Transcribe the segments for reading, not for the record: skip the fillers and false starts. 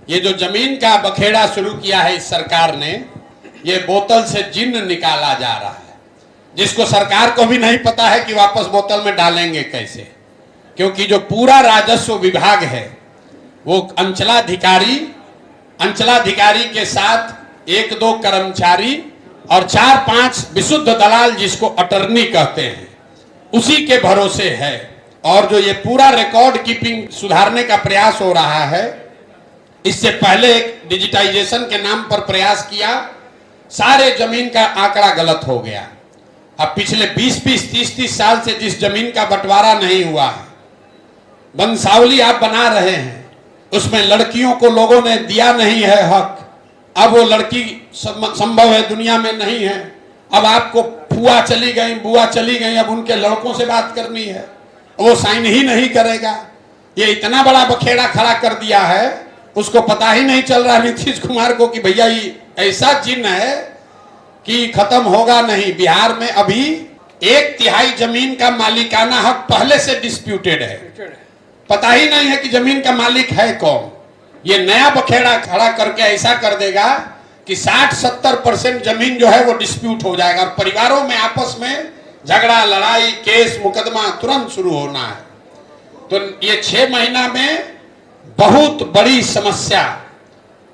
ये जो जमीन का बखेड़ा शुरू किया है इस सरकार ने, ये बोतल से जिन्न निकाला जा रहा है, जिसको सरकार को भी नहीं पता है कि वापस बोतल में डालेंगे कैसे। क्योंकि जो पूरा राजस्व विभाग है वो अंचलाधिकारी के साथ 1-2 कर्मचारी और 4-5 विशुद्ध दलाल, जिसको अटर्नी कहते हैं, उसी के भरोसे है। और जो ये पूरा रिकॉर्ड कीपिंग सुधारने का प्रयास हो रहा है, इससे पहले एक डिजिटाइजेशन के नाम पर प्रयास किया, सारे जमीन का आंकड़ा गलत हो गया। अब पिछले 20-20, 30-30 साल से जिस जमीन का बंटवारा नहीं हुआ है, वंशावली आप बना रहे हैं, उसमें लड़कियों को लोगों ने दिया नहीं है हक। अब वो लड़की संभव है दुनिया में नहीं है। अब आपको फुआ चली गई, बुआ चली गई, अब उनके लड़कों से बात करनी है, वो साइन ही नहीं करेगा। ये इतना बड़ा बखेड़ा खड़ा कर दिया है, उसको पता ही नहीं चल रहा नीतीश कुमार को कि भैया ये ऐसा जिन्न है कि खत्म होगा नहीं। बिहार में अभी 1/3 जमीन का मालिकाना हक पहले से डिस्प्यूटेड है, पता ही नहीं है कि जमीन का मालिक है कौन। ये नया बखेड़ा खड़ा करके ऐसा कर देगा कि 60-70% जमीन जो है वो डिस्प्यूट हो जाएगा। परिवारों में आपस में झगड़ा, लड़ाई, केस, मुकदमा तुरंत शुरू होना है। तो ये 6 महीना में बहुत बड़ी समस्या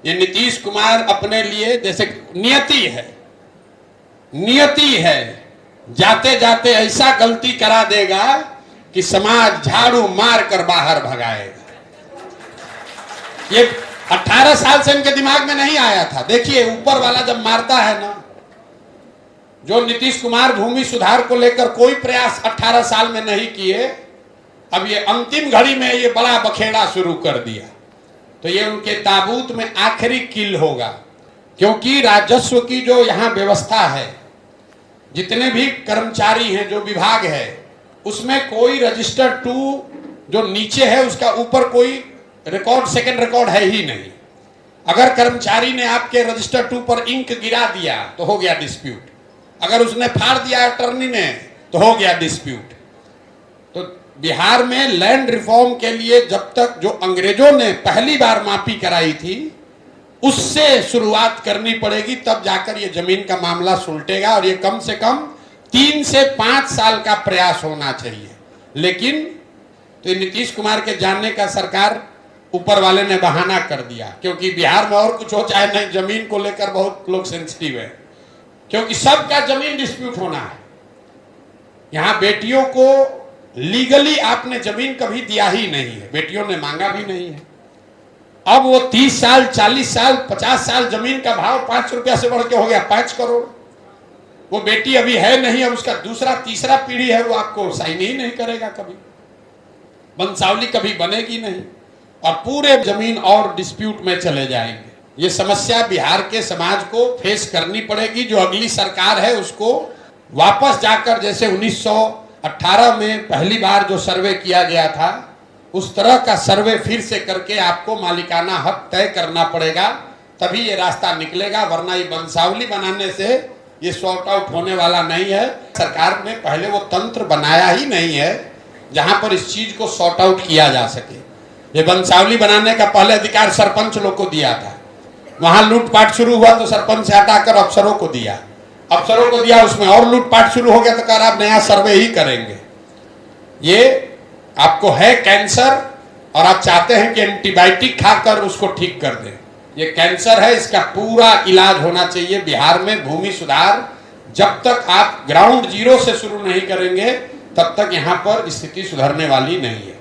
ये नीतीश कुमार अपने लिए, जैसे नियति है, जाते जाते ऐसा गलती करा देगा कि समाज झाड़ू मार कर बाहर भगाएगा। ये 18 साल से इनके दिमाग में नहीं आया था। देखिए ऊपर वाला जब मारता है ना, जो नीतीश कुमार भूमि सुधार को लेकर कोई प्रयास 18 साल में नहीं किए, अब ये अंतिम घड़ी में ये बड़ा बखेड़ा शुरू कर दिया, तो ये उनके ताबूत में आखिरी किल होगा। क्योंकि राजस्व की जो यहाँ व्यवस्था है, जितने भी कर्मचारी हैं, जो विभाग है, उसमें कोई रजिस्टर 2 जो नीचे है उसका ऊपर कोई रिकॉर्ड, सेकंड रिकॉर्ड है ही नहीं। अगर कर्मचारी ने आपके रजिस्टर 2 पर इंक गिरा दिया तो हो गया डिस्प्यूट, अगर उसने फाड़ दिया अटर्नी ने तो हो गया डिस्प्यूट। तो बिहार में लैंड रिफॉर्म के लिए जब तक जो अंग्रेजों ने पहली बार मापी कराई थी उससे शुरुआत करनी पड़ेगी, तब जाकर ये जमीन का मामला सुलटेगा। और ये कम से कम 3 से 5 साल का प्रयास होना चाहिए। लेकिन तो नीतीश कुमार के जानने का सरकार ऊपर वाले ने बहाना कर दिया, क्योंकि बिहार में और कुछ हो चाहे नहीं, जमीन को लेकर बहुत लोग सेंसिटिव है, क्योंकि सबका जमीन डिस्प्यूट होना है। यहाँ बेटियों को लीगली आपने जमीन कभी दिया ही नहीं है, बेटियों ने मांगा भी नहीं है। अब वो 30 साल, 40 साल, 50 साल जमीन का भाव 5 रुपया से बढ़ के हो गया 5 करोड़। वो बेटी अभी है नहीं, अब उसका दूसरा तीसरा पीढ़ी है, वो आपको साइन ही नहीं करेगा, कभी वंशावली कभी बनेगी नहीं, और पूरे जमीन और डिस्प्यूट में चले जाएंगे। ये समस्या बिहार के समाज को फेस करनी पड़ेगी। जो अगली सरकार है उसको वापस जाकर, जैसे 1918 में पहली बार जो सर्वे किया गया था, उस तरह का सर्वे फिर से करके आपको मालिकाना हक तय करना पड़ेगा, तभी ये रास्ता निकलेगा। वरना ये वंशावली बनाने से ये सॉर्ट आउट होने वाला नहीं है। सरकार ने पहले वो तंत्र बनाया ही नहीं है जहां पर इस चीज को सॉर्ट आउट किया जा सके। ये वंशावली बनाने का पहले अधिकार सरपंच लोग को दिया था, वहां लूटपाट शुरू हुआ तो सरपंच से हटाकर अफसरों को दिया, उसमें और लूटपाट शुरू हो गया तो कहा आप नया सर्वे ही करेंगे। ये आपको है कैंसर और आप चाहते हैं कि एंटीबायोटिक खाकर उसको ठीक कर दें। ये कैंसर है, इसका पूरा इलाज होना चाहिए। बिहार में भूमि सुधार जब तक आप ग्राउंड जीरो से शुरू नहीं करेंगे तब तक यहाँ पर स्थिति सुधरने वाली नहीं है।